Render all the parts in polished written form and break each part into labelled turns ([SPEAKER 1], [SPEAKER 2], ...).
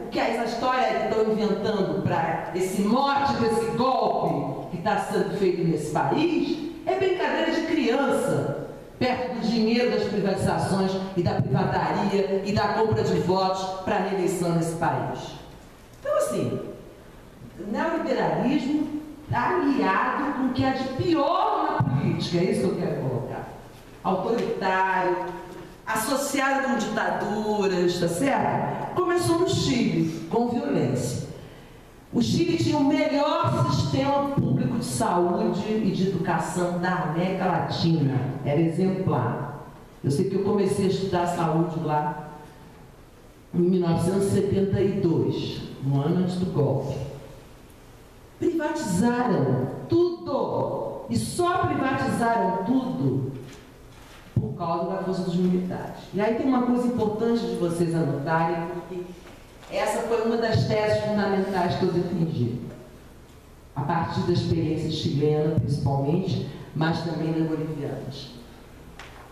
[SPEAKER 1] o que é essa história que estão inventando para esse mote desse golpe que está sendo feito nesse país é brincadeira de criança, perto do dinheiro das privatizações e da privataria e da compra de votos para a reeleição nesse país. Então, assim, o neoliberalismo está aliado com o que há de pior na política, é isso que eu quero colocar. Autoritário, associado com ditaduras, está certo? Começou no Chile, com violência. O Chile tinha o melhor sistema público de saúde e de educação da América Latina. Era exemplar. Eu sei que eu comecei a estudar saúde lá em 1972, no ano antes do golpe. Privatizaram tudo. E só privatizaram tudo por causa da força dos militares. E aí tem uma coisa importante de vocês anotarem, porque essa foi uma das teses fundamentais que eu defendi, a partir da experiência chilena, principalmente, mas também das bolivianas.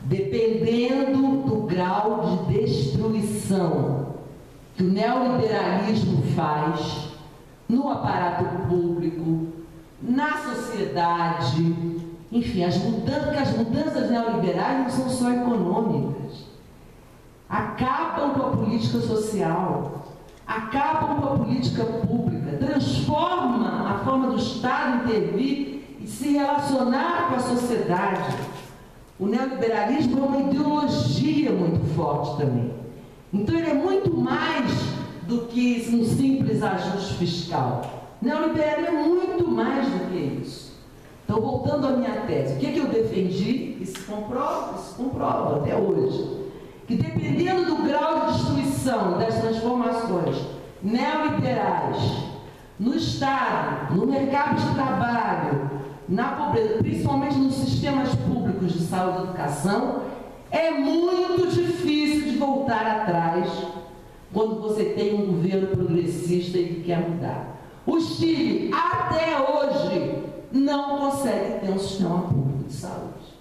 [SPEAKER 1] Dependendo do grau de destruição que o neoliberalismo faz no aparato público, na sociedade, enfim, porque as mudanças neoliberais não são só econômicas, acabam com a política social, acabam com a política pública, transforma a forma do Estado intervir e se relacionar com a sociedade. O neoliberalismo é uma ideologia muito forte também. Então ele é muito mais do que um simples ajuste fiscal. O neoliberalismo é muito mais do que isso. Então, voltando à minha tese, o que eu defendi? Isso se comprova até hoje. Que dependendo do grau de destruição das transformações neoliberais no Estado, no mercado de trabalho, na pobreza, principalmente nos sistemas públicos de saúde e educação, é muito difícil de voltar atrás quando você tem um governo progressista e que quer mudar. O Chile, até hoje, não consegue ter um sistema público de saúde.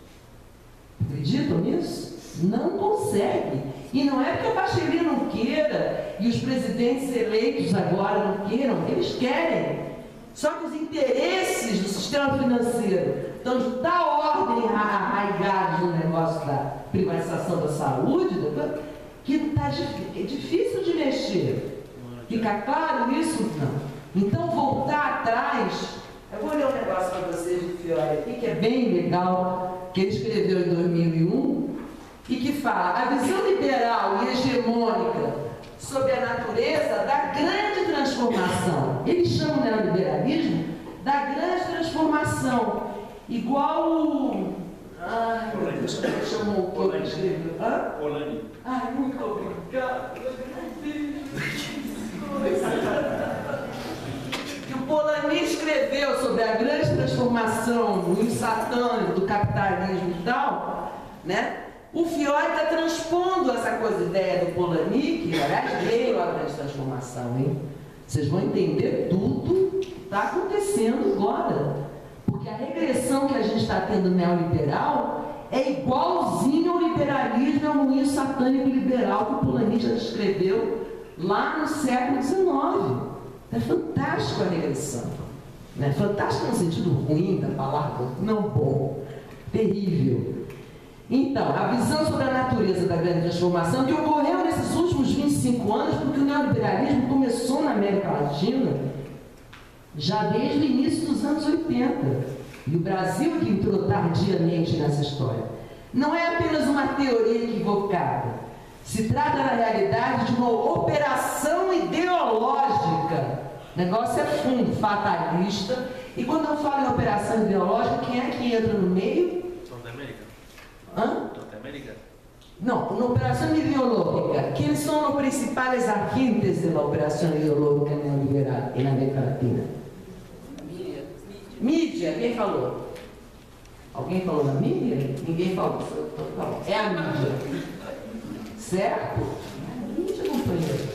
[SPEAKER 1] Acreditam nisso? Não consegue. E não é porque a Bachelet não queira e os presidentes eleitos agora não queiram, eles querem. Só que os interesses do sistema financeiro estão de tal ordem arraigados no negócio da privatização da saúde que é difícil de mexer. Fica claro isso? Não. Então, voltar atrás, eu vou ler um negócio para vocês do Fiore aqui, que é bem legal, que ele escreveu em 2001, e que fala: a visão liberal e hegemônica sobre a natureza da grande transformação. Ele chama o neoliberalismo da grande transformação, igual ai, meu Deus, como ele chamou o que ele escreveu?
[SPEAKER 2] Polanyi.
[SPEAKER 1] Ai, muito obrigado. Que o Polanyi escreveu sobre a grande transformação no satânico do capitalismo e tal, né? O Fiore está transpondo essa coisa, ideia do Polanyi, que aliás veio a grande transformação, hein? Vocês vão entender tudo que está acontecendo agora. Porque a regressão que a gente está tendo neoliberal é igualzinho ao liberalismo e ao moinho satânico liberal que o Polanyi já descreveu lá no século XIX. É fantástico a regressão. Né? Fantástico no sentido ruim da palavra, não bom, terrível. Então, a visão sobre a natureza da grande transformação que ocorreu nesses últimos 25 anos, porque o neoliberalismo começou na América Latina já desde o início dos anos 80. E o Brasil é que entrou tardiamente nessa história. Não é apenas uma teoria equivocada. Se trata, na realidade, de uma operação ideológica. O negócio é fundo, fatalista. E quando eu falo em operação ideológica, quem é que entra no meio?
[SPEAKER 2] Norteamérica.
[SPEAKER 1] No, una operazione ideologica. Quem são os principais agentes da operação ideológica neoliberal na América Latina? Mídia. Quem falou? Alguém falou na mídia? Ninguém falou. É a mídia. Certo? É a mídia, companheiro.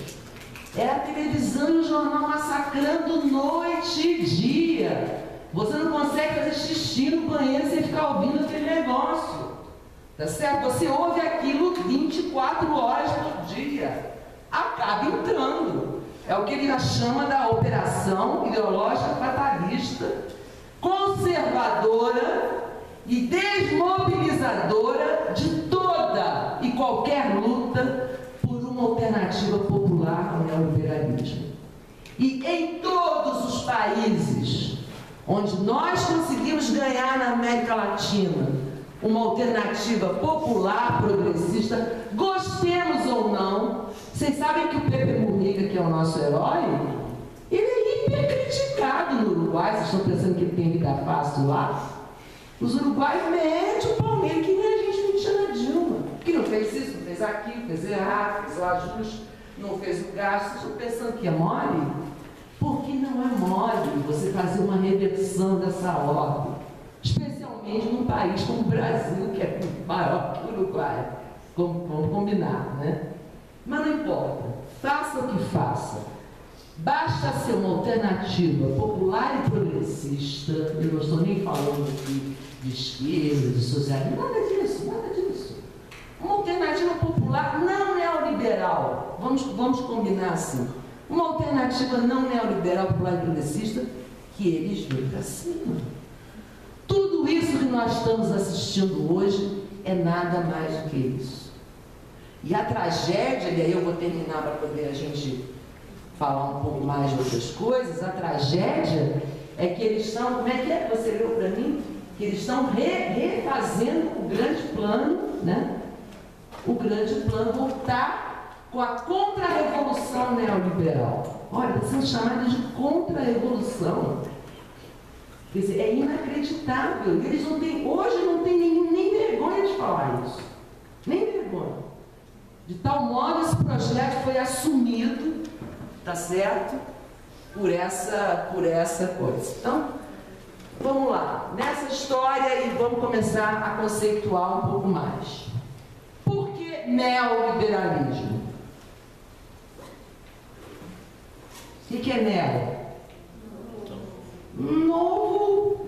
[SPEAKER 1] É a televisão e o jornal massacrando noite e dia. Você não consegue fazer xixi no banheiro sem ficar ouvindo aquele negócio. Tá certo? Você ouve aquilo 24 horas por dia. Acaba entrando. É o que ele chama da operação ideológica fatalista, conservadora e desmobilizadora de toda e qualquer luta por uma alternativa popular ao neoliberalismo. E em todos os países onde nós conseguimos ganhar na América Latina uma alternativa popular, progressista, gostemos ou não, vocês sabem que o Pepe Mujica, que é o nosso herói, ele é hipercriticado no Uruguai. Vocês estão pensando que ele tem vida fácil lá? Os uruguaios metem o pau nele, que nem a gente metia na Dilma, que não fez isso, não fez aquilo, fez errado, fez o ajuste, não fez o gasto. Vocês estão pensando que é mole? Porque não é mole você fazer uma reversão dessa ordem, especialmente num país como o Brasil, que é maior que o Uruguai. Vamos combinar, né? Mas não importa, faça o que faça, basta ser uma alternativa popular e progressista. Eu não estou nem falando aqui de esquerda, de socialismo, nada disso, nada disso. Uma alternativa popular não neoliberal, vamos combinar assim, uma alternativa não neoliberal, popular e progressista, que eles vêm para cima. Tudo isso que nós estamos assistindo hoje é nada mais do que isso. E a tragédia, e aí eu vou terminar para poder a gente falar um pouco mais de outras coisas, a tragédia é que eles estão, como é que você leu para mim? Que eles estão refazendo o grande plano, né? O grande plano, voltar com a contra-revolução neoliberal. Olha, está sendo chamada de contra-revolução. Quer dizer, é inacreditável. Eles não têm, hoje não tem nem vergonha de falar isso. Nem vergonha. De tal modo, esse projeto foi assumido, tá certo? Por essa coisa. Então, vamos lá. Nessa história, e vamos começar a conceituar um pouco mais. Por que neoliberalismo? O que é neo? Novo,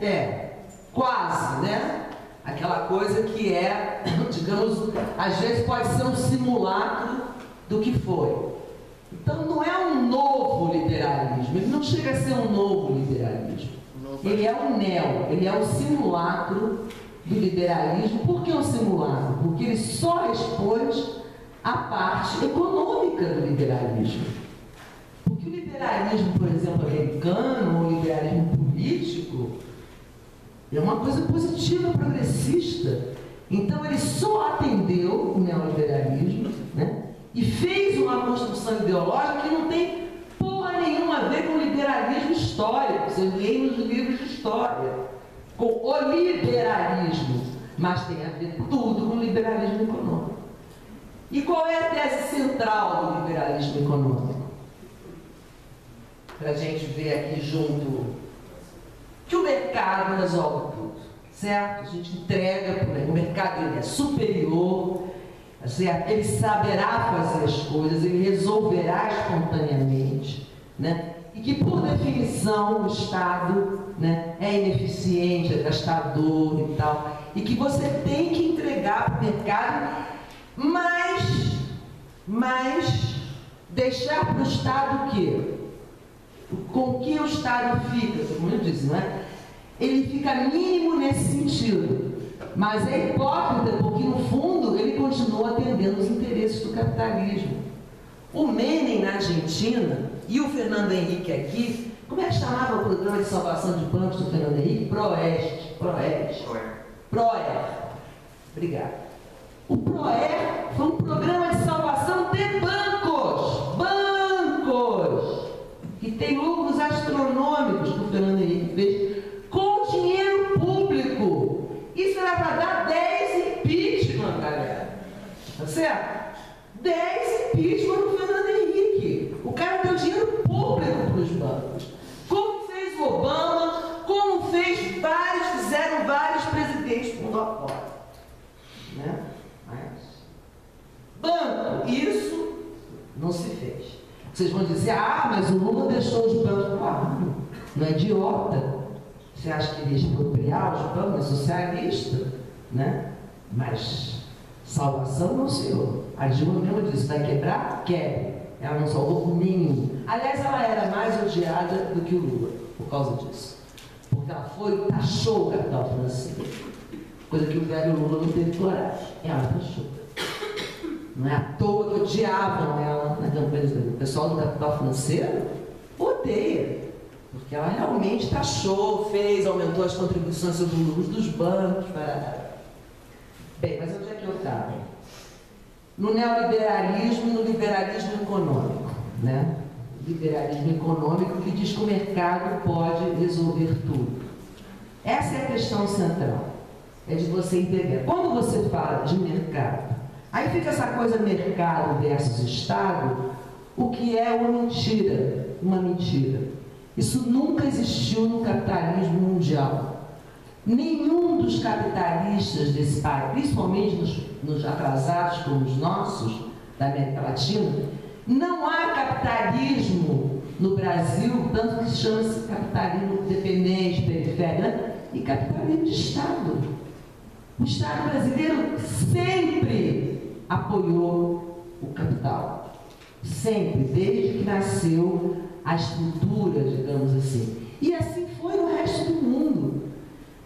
[SPEAKER 1] quase, né? Aquela coisa que é, digamos, às vezes pode ser um simulacro do que foi. Então não é um novo liberalismo, ele não chega a ser um novo liberalismo. Ele é um neo, ele é um simulacro do liberalismo. Por que um simulacro? Porque ele só expôs a parte econômica do liberalismo. Porque o liberalismo, por exemplo, americano, ou o liberalismo político, é uma coisa positiva, progressista. Então ele só atendeu o neoliberalismo, né? E fez uma construção ideológica que não tem porra nenhuma a ver com o liberalismo histórico. Vocês leem nos livros de história. Com o liberalismo. Mas tem a ver tudo com o liberalismo econômico. E qual é a tese central do liberalismo econômico? Para a gente ver aqui junto. Que o mercado resolve tudo, certo? A gente entrega para o mercado, ele é superior, certo? Ele saberá fazer as coisas, ele resolverá espontaneamente, né? E que, por definição, o Estado, né, é ineficiente, é gastador e tal, e que você tem que entregar para o mercado, mas deixar para o Estado o quê? Com que o Estado fica, como eu disse, não é? Ele fica mínimo nesse sentido, mas é hipócrita porque, no fundo, ele continua atendendo os interesses do capitalismo. O Menem na Argentina e o Fernando Henrique aqui, como é que chamava o programa de salvação de bancos do Fernando Henrique? Proer. Obrigado. O Proer foi um programa de salvação de bancos, que tem lucros astronômicos que o Fernando Henrique fez com dinheiro público. Isso era para dar 10 impeachment, galera. Tá certo? 10 impeachment no Fernando Henrique. O cara deu dinheiro público para os bancos. Como fez o Obama, como fizeram vários presidentes mundo afora. Né? Mas, banco, isso não se fez. Vocês vão dizer, mas o Lula deixou os bancos. Claro, não é idiota. Você acha que ele ia expropriar os bancos? É socialista, né? Mas salvação não, senhor. A Dilma mesmo disse, vai quebrar? Quebre. Ela não salvou por nenhum. Aliás, ela era mais odiada do que o Lula, por causa disso. Porque ela taxou o capital financeiro. Coisa que o velho Lula não teve coragem. Ela taxou. Não é à toa que odiavam ela na campanha do o pessoal do capital financeiro odeia. Porque ela realmente taxou, aumentou as contribuições sobre o lucro dos bancos. Bem, mas onde é que eu estava? No neoliberalismo e no liberalismo econômico, né? Liberalismo econômico que diz que o mercado pode resolver tudo. Essa é a questão central, é de você entender. Quando você fala de mercado, aí fica essa coisa mercado versus Estado, o que é uma mentira, Isso nunca existiu no capitalismo mundial. Nenhum dos capitalistas desse país, principalmente nos atrasados como os nossos, da América Latina, não há capitalismo no Brasil, tanto que se chama-se capitalismo dependente, periférico, né? E capitalismo de Estado. O Estado brasileiro sempre apoiou o capital. Sempre, desde que nasceu a estrutura, digamos assim. E assim foi no resto do mundo.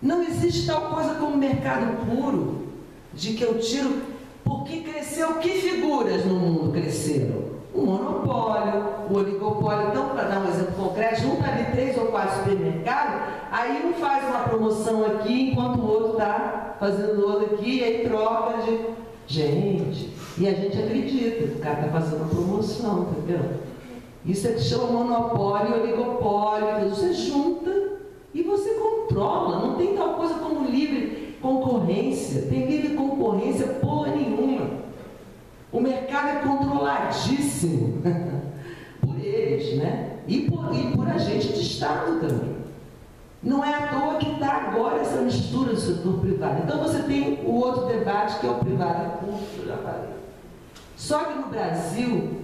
[SPEAKER 1] Não existe tal coisa como mercado puro, de que eu tiro... Porque cresceu, que figuras no mundo cresceram? O monopólio, o oligopólio. Então, para dar um exemplo concreto, junta ali 3 ou 4 supermercados, aí um faz uma promoção aqui, enquanto o outro está fazendo outro aqui, e aí troca de... Gente, e a gente acredita que o cara está fazendo uma promoção, entendeu? Isso é que chama monopólio, oligopólio. Você junta e você controla. Não tem tal coisa como livre concorrência. Tem livre concorrência porra nenhuma. O mercado é controladíssimo por eles, né? E por agente de Estado também. Não é à toa que está agora essa mistura do setor privado. Então você tem o outro debate que é o privado e público, eu já falei. Só que no Brasil,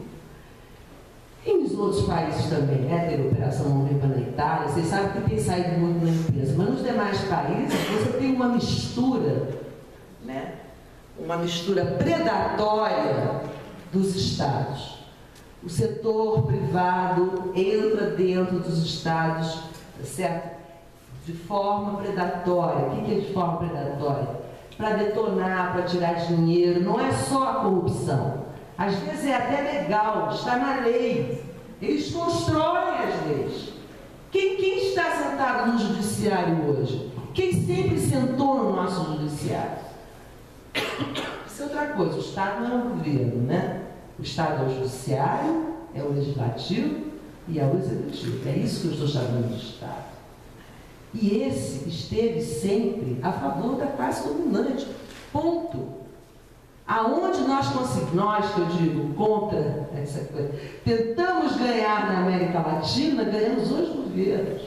[SPEAKER 1] e nos outros países também, né? Teve operação Movimento na Itália, vocês sabem que tem saído muito na empresa, mas nos demais países você tem uma mistura, né? Uma mistura predatória dos Estados. O setor privado entra dentro dos Estados, certo? De forma predatória. O que é de forma predatória? Para detonar, para tirar dinheiro. Não é só a corrupção. Às vezes é até legal, está na lei. Eles constroem as leis. Quem está sentado no judiciário hoje? Quem sempre sentou no nosso judiciário? Isso é outra coisa. O Estado não é o governo, né? O Estado é o judiciário, é o legislativo e é o executivo. É isso que eu estou chamando de Estado. E esse esteve sempre a favor da classe dominante. Ponto. Aonde nós que eu digo, contra essa coisa, tentamos ganhar na América Latina, ganhamos os governos.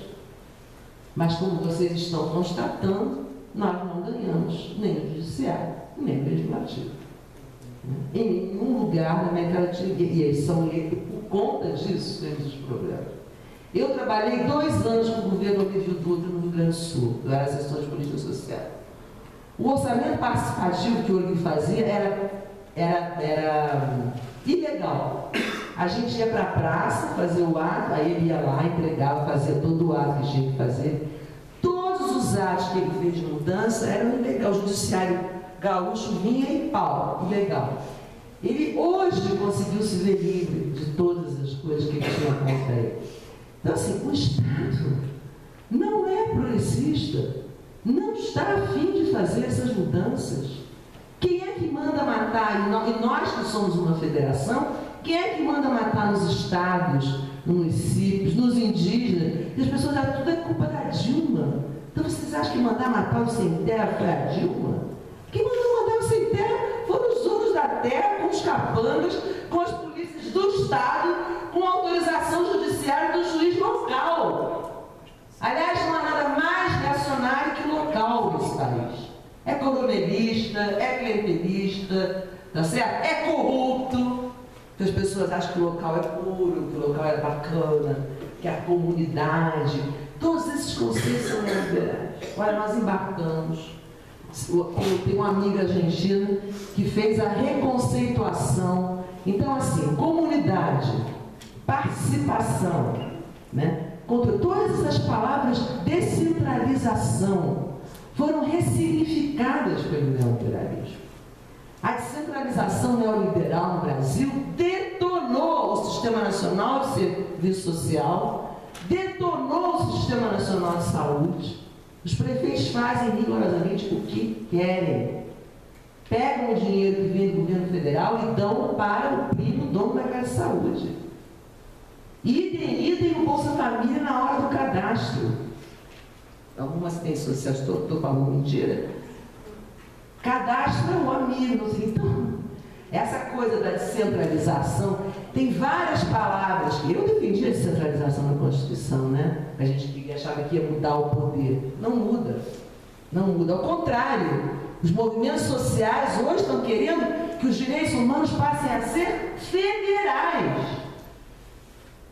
[SPEAKER 1] Mas como vocês estão constatando, nós não ganhamos nem o judiciário, nem o legislativo. Em nenhum lugar na América Latina, e eles são eleitos por conta disso, temos os problemas. Eu trabalhei 2 anos com o governo Olívio Dutra no Rio Grande do Sul, eu era assessor de política social. O orçamento participativo que o Olívio fazia era ilegal. A gente ia para a praça fazer o ato, aí ele ia lá, entregava, fazia todo o ato que tinha que fazer. Todos os atos que ele fez de mudança eram ilegais. O judiciário gaúcho vinha e pau, ilegal. Ele hoje conseguiu se ver livre de todas as coisas que ele tinha contra ele. Então, assim, o Estado não é progressista, não está a fim de fazer essas mudanças. Quem é que manda matar, e nós que somos uma federação, quem é que manda matar nos estados, nos municípios, nos indígenas? E as pessoas acham que tudo é culpa da Dilma. Então vocês acham que mandar matar o sem terra foi a Dilma? Quem mandou matar o sem terra foram os donos da terra, com os capangas, com as polícias do Estado, com autorização judiciária do juiz local. Aliás, não há nada mais reacionário que o local nesse país. É coronelista, é clientelista, tá certo? É corrupto. Que as pessoas acham que o local é puro, que o local é bacana, que é a comunidade. Todos esses conceitos são neoliberais. Olha, nós embarcamos. Eu tenho uma amiga argentina que fez a reconceituação. Então, assim, comunidade participação, né? Contra todas essas palavras, descentralização, foram ressignificadas pelo neoliberalismo. A descentralização neoliberal no Brasil detonou o Sistema Nacional de Serviço Social, detonou o Sistema Nacional de Saúde. Os prefeitos fazem rigorosamente o que querem. Pegam o dinheiro que vem do governo federal e dão para o primo dono da Casa de Saúde. Idem o Bolsa Família na hora do cadastro. Alguma assistência social, estou falando mentira. Cadastra o amigo. Então, essa coisa da descentralização, tem várias palavras que eu defendi a descentralização na Constituição, né? A gente achava que ia mudar o poder. Não muda. Não muda. Ao contrário, os movimentos sociais hoje estão querendo que os direitos humanos passem a ser federais.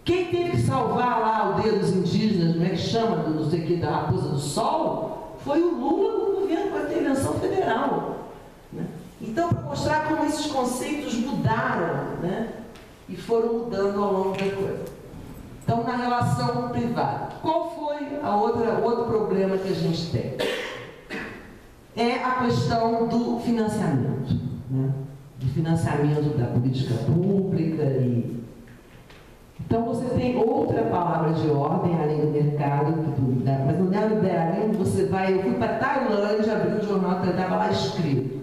[SPEAKER 1] Quem teve que salvar lá o dedo dos indígenas, não é que chama, não sei o que, da Raposa do Sol, foi o Lula com o governo, com a intervenção federal. Né? Então, para mostrar como esses conceitos mudaram, né? E foram mudando ao longo da coisa. Então, na relação privada, qual foi o outro problema que a gente tem? É a questão do financiamento, né? Do financiamento da política pública e... Então, você tem outra palavra de ordem, além do mercado, mas no neoliberalismo você vai... Eu fui para a Tailândia, abri um jornal que estava lá escrito: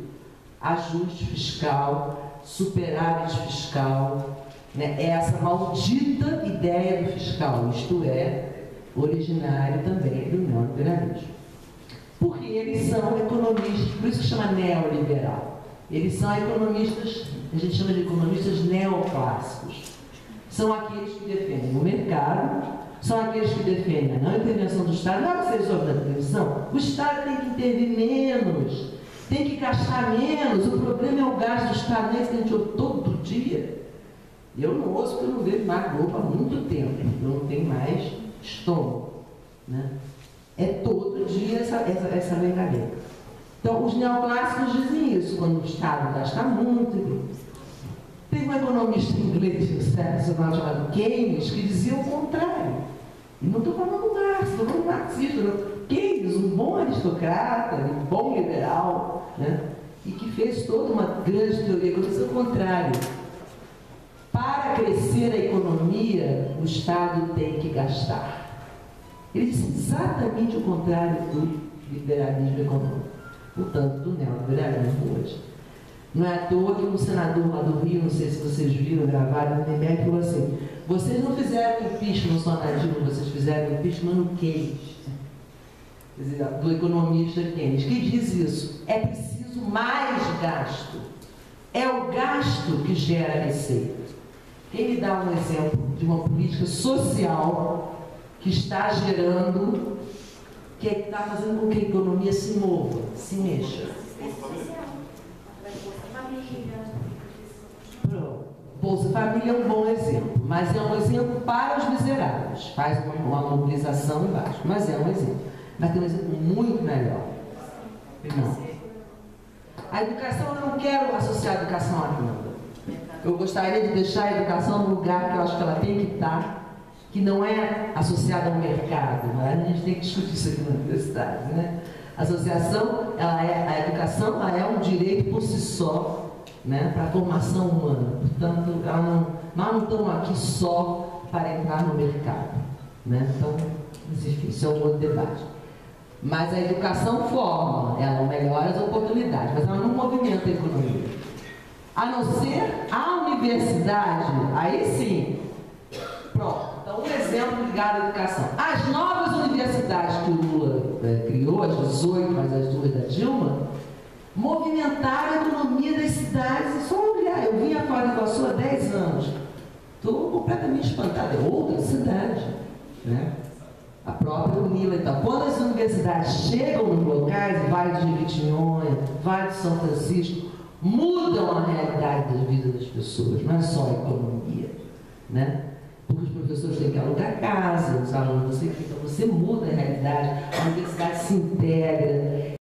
[SPEAKER 1] ajuste fiscal, superávit fiscal, né? É essa maldita ideia do fiscal, isto é, originário também do neoliberalismo. Porque eles são economistas, por isso que chama neoliberal. Eles são economistas, a gente chama de economistas neoclássicos. São aqueles que defendem o mercado, são aqueles que defendem a não intervenção do Estado. Não é que seja sobre a intervenção, o Estado tem que intervir menos, tem que gastar menos. O problema é o gasto do Estado, não é que a gente ouve todo dia. Eu não ouço porque eu não vejo mais Globo há muito tempo, eu não tenho mais estômago, né? É todo dia essa brincadeira. Então, os neoclássicos dizem isso, quando o Estado gasta muito. Tem um economista inglês do século XIX chamado Keynes que dizia o contrário. E não estou falando Marx, estou falando marxista. Keynes, um bom aristocrata, um bom liberal, né? E que fez toda uma grande teoria que dizia o contrário. Para crescer a economia, o Estado tem que gastar. Ele disse exatamente o contrário do liberalismo econômico, portanto, do neoliberalismo hoje. Não é à toa que um senador lá do Rio, não sei se vocês viram, gravaram no MBL, falou assim: vocês não fizeram impeachment só na Dilma, vocês fizeram impeachment no Keynes. Quer dizer, do economista Keynes, que diz isso: é preciso mais gasto. É o gasto que gera receita. Quem me dá um exemplo de uma política social que está gerando, que está fazendo com que a economia se mova, se mexa? Bolsa Família é um bom exemplo, mas é um exemplo para os miseráveis. Faz uma mobilização embaixo, mas é um exemplo. Mas tem um exemplo muito melhor. Não. A educação, eu não quero associar a educação à renda. Eu gostaria de deixar a educação no lugar que eu acho que ela tem que estar, que não é associada ao mercado. Né? A gente tem que discutir isso aqui na universidade, né? A associação, a educação, ela é um direito por si só, né, para a formação humana. Portanto, nós não estamos aqui só para entrar no mercado. Né? Então, enfim, isso é um outro debate. Mas a educação forma, ela melhora as oportunidades, mas ela não movimenta a economia. A não ser a universidade, aí sim. Pronto. Então, um exemplo ligado à educação. As novas universidades que o Lula criou, as 18, mas as duas da Dilma, movimentaram a economia das cidades. É só olhar. Eu vim a Foz do Iguaçu há 10 anos. Estou completamente espantada. É outra cidade. Né? A própria Unila e tal. Quando as universidades chegam nos locais, Vale de Jequitinhonha, Vale de São Francisco, mudam a realidade da vida das pessoas, não é só a economia. Né? Porque os professores têm que alugar casa, os alunos, então você muda a realidade, a universidade se integra.